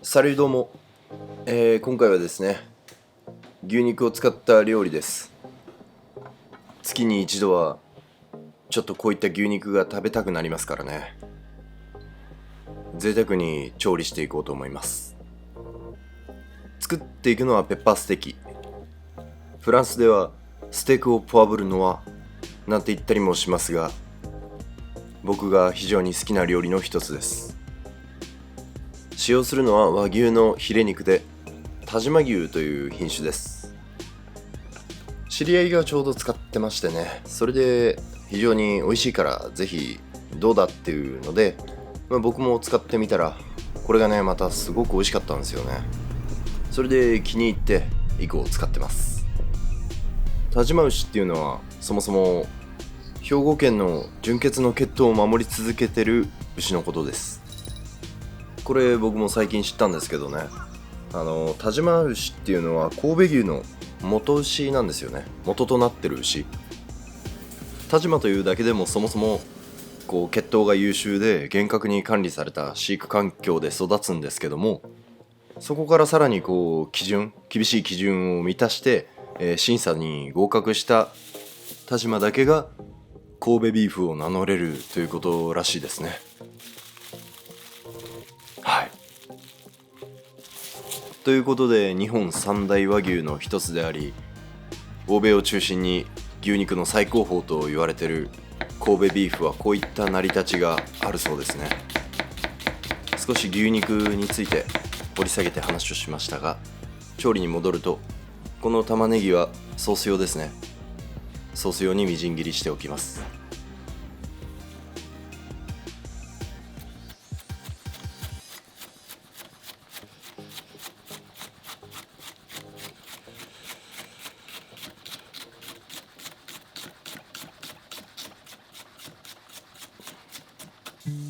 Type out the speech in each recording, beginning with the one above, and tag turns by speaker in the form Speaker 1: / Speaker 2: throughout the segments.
Speaker 1: サルどうも、今回はですね、牛肉を使った料理です。月に一度はちょっとこういった牛肉が食べたくなりますからね。贅沢に調理していこうと思います。作っていくのはペッパーステーキ。フランスではステークをポワブルノワなんて言ったりもしますが、僕が非常に好きな料理の一つです。使用するのは和牛のヒレ肉で但馬牛という品種です。知り合いがちょうど使ってましてね、それで非常に美味しいからぜひどうだっていうので、僕も使ってみたらこれがねまたすごく美味しかったんですよね。それで気に入って以降使ってます。但馬牛っていうのはそもそも兵庫県の純血の血統を守り続けてる牛のことです。これ僕も最近知ったんですけどね、但馬牛っていうのは神戸牛の元牛なんですよね。元となってる牛。但馬というだけでもそもそもこう血統が優秀で厳格に管理された飼育環境で育つんですけども、そこからさらにこう厳しい基準を満たして、審査に合格した但馬だけが神戸ビーフを名乗れるということらしいですね。はい。ということで日本三大和牛の一つであり、欧米を中心に牛肉の最高峰と言われている神戸ビーフはこういった成り立ちがあるそうですね。少し牛肉について掘り下げて話をしましたが、調理に戻ると、この玉ねぎはソース用ですね。ソース用にみじん切りしておきます。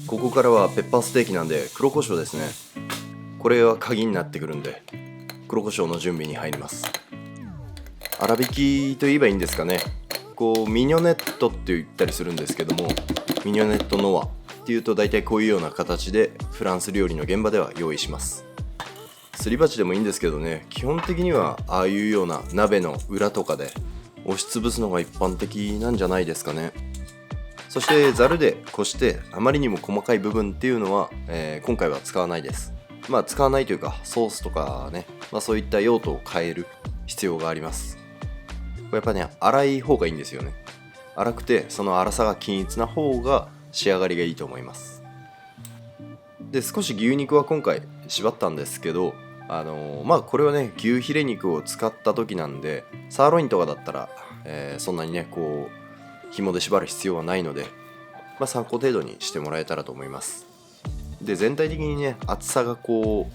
Speaker 1: ここからはペッパーステーキなんで黒胡椒ですね。これは鍵になってくるんで黒胡椒の準備に入ります。粗挽きと言えばいいんですかね。こうミニョネットって言ったりするんですけども、ミニョネットノアっていうと大体こういうような形でフランス料理の現場では用意します。すり鉢でもいいんですけどね、基本的にはああいうような鍋の裏とかで押しつぶすのが一般的なんじゃないですかね。そしてザルでこしてあまりにも細かい部分っていうのは、今回は使わないです。使わないというかソースとかね、そういった用途を変える必要があります。これやっぱね粗い方がいいんですよね。粗くてその粗さが均一な方が仕上がりがいいと思います。で少し牛肉は今回縛ったんですけど、これはね牛ヒレ肉を使った時なんで、サーロインとかだったら、そんなにねこう紐で縛る必要はないので、参考程度にしてもらえたらと思います。で全体的にね厚さがこ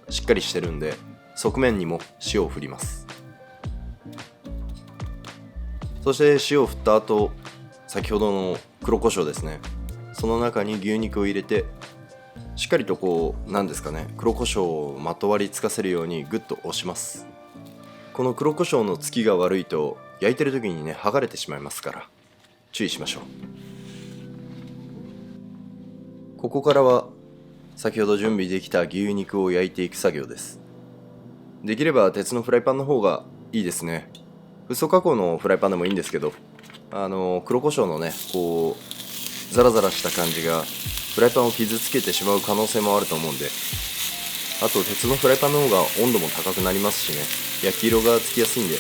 Speaker 1: うしっかりしてるんで、側面にも塩を振ります。そして塩を振った後、先ほどの黒胡椒ですね、その中に牛肉を入れてしっかりとこうなんですかね、黒胡椒をまとわりつかせるようにグッと押します。この黒胡椒のつきが悪いと焼いてる時にね剥がれてしまいますから注意しましょう。ここからは先ほど準備できた牛肉を焼いていく作業です。できれば鉄のフライパンの方がいいですね。フッ素加工のフライパンでもいいんですけど、黒胡椒のねこうザラザラした感じがフライパンを傷つけてしまう可能性もあると思うんで、あと鉄のフライパンの方が温度も高くなりますしね、焼き色がつきやすいんで、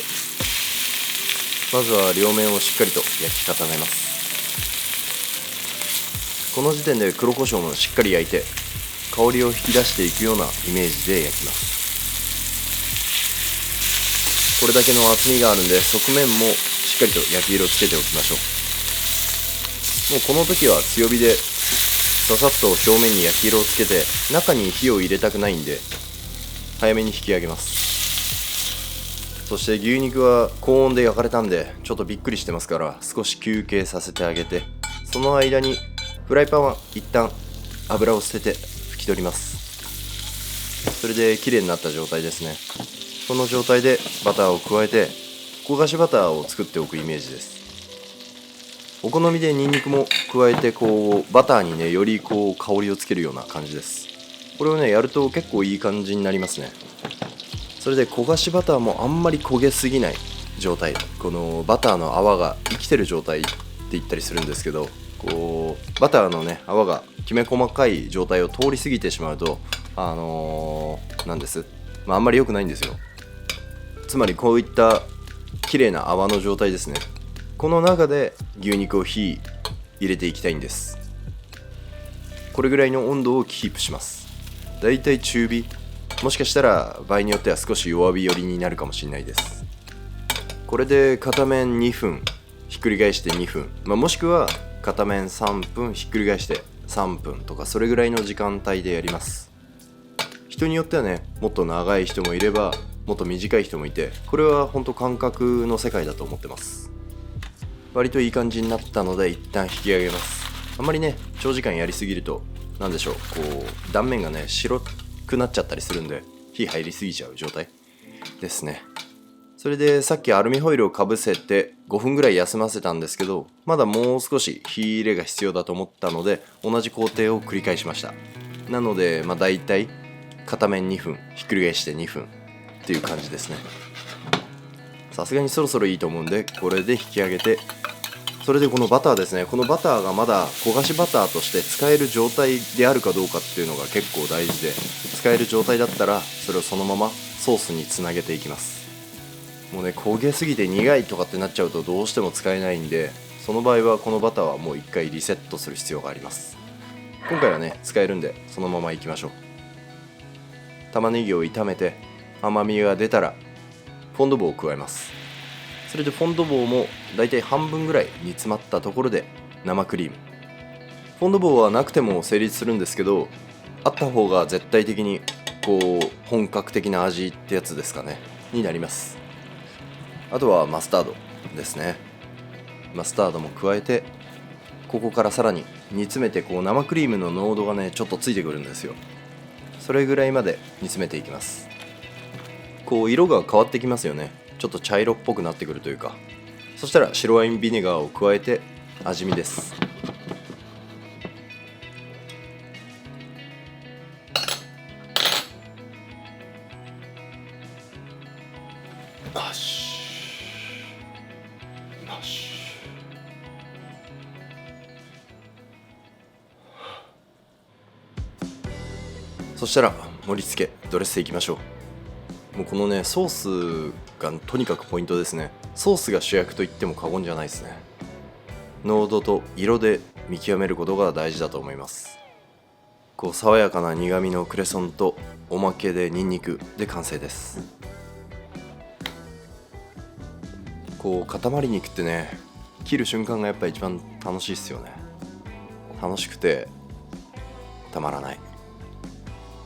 Speaker 1: まずは両面をしっかりと焼き固めます。この時点で黒胡椒もしっかり焼いて香りを引き出していくようなイメージで焼きます。これだけの厚みがあるんで側面もしっかりと焼き色をつけておきましょう。もうこの時は強火でささっと表面に焼き色をつけて、中に火を入れたくないんで早めに引き上げます。そして牛肉は高温で焼かれたんでちょっとびっくりしてますから、少し休憩させてあげて、その間にフライパンは一旦油を捨てて拭き取ります。それで綺麗になった状態ですね。この状態でバターを加えて焦がしバターを作っておくイメージです。お好みでニンニクも加えてこうバターにねよりこう香りをつけるような感じです。これをねやると結構いい感じになりますね。それで焦がしバターもあんまり焦げすぎない状態、このバターの泡が生きてる状態って言ったりするんですけど、こうバターのね泡がきめ細かい状態を通り過ぎてしまうとなんです、あんまり良くないんですよ。つまりこういった綺麗な泡の状態ですね。この中で牛肉を火入れていきたいんです。これぐらいの温度をキープします。だいたい中火、もしかしたら場合によっては少し弱火寄りになるかもしれないです。これで片面2分ひっくり返して2分、もしくは片面3分ひっくり返して3分とか、それぐらいの時間帯でやります。人によってはねもっと長い人もいればもっと短い人もいて、これは本当感覚の世界だと思ってます。割といい感じになったので一旦引き上げます。あんまりね長時間やりすぎると何でしょう、こう断面がね白くなっちゃったりするんで火入りすぎちゃう状態ですね。それでさっきアルミホイルをかぶせて5分ぐらい休ませたんですけど、まだもう少し火入れが必要だと思ったので同じ工程を繰り返しました。なのでだいたい片面2分ひっくり返して2分っていう感じですね。さすがにそろそろいいと思うんでこれで引き上げて、それでこのバターですね、このバターがまだ焦がしバターとして使える状態であるかどうかっていうのが結構大事で、使える状態だったらそれをそのままソースにつなげていきます。もうね焦げすぎて苦いとかってなっちゃうとどうしても使えないんで、その場合はこのバターはもう一回リセットする必要があります。今回はね使えるんでそのままいきましょう。玉ねぎを炒めて甘みが出たらフォンドボーを加えます。それでフォンドボーもだいたい半分ぐらい煮詰まったところで生クリーム、フォンドボーはなくても成立するんですけど、あった方が絶対的にこう本格的な味ってやつですかねになります。あとはマスタードですね。マスタードも加えて、ここからさらに煮詰めて、こう生クリームの濃度がねちょっとついてくるんですよ。それぐらいまで煮詰めていきます。こう色が変わってきますよね。ちょっと茶色っぽくなってくるというか。そしたら白ワインビネガーを加えて味見です。よしよし。そしたら盛り付けドレッシングいきましょう。もうこのねソースがとにかくポイントですね。ソースが主役と言っても過言じゃないですね。濃度と色で見極めることが大事だと思います。こう爽やかな苦味のクレソンとおまけでニンニクで完成です。こう塊肉ってね切る瞬間がやっぱ一番楽しいっすよね。楽しくてたまらない。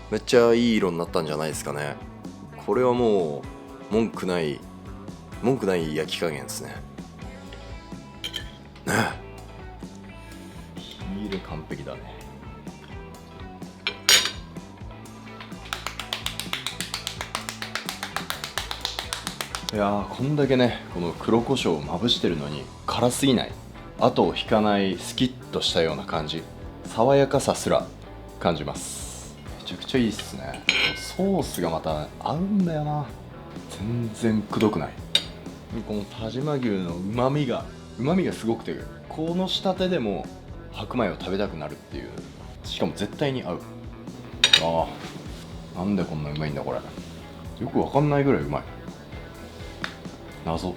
Speaker 1: めっちゃいい色になったんじゃないですかね。これはもう文句ない焼き加減ですね。火入れ完璧だね。いやー、こんだけねこの黒胡椒をまぶしてるのに辛すぎない、後を引かないスキッとしたような感じ、爽やかさすら感じます。めちゃくちゃいいっすね。ソースがまた合うんだよな。全然くどくない。この但馬牛のうまみがすごくて、この仕立てでも白米を食べたくなるっていう。しかも絶対に合う。ああ、なんでこんなうまいんだこれ。よくわかんないぐらいうまい。謎。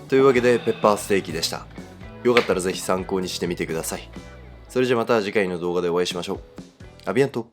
Speaker 1: というわけでペッパーステーキでした。よかったらぜひ参考にしてみてください。それじゃまた次回の動画でお会いしましょう。アビアント。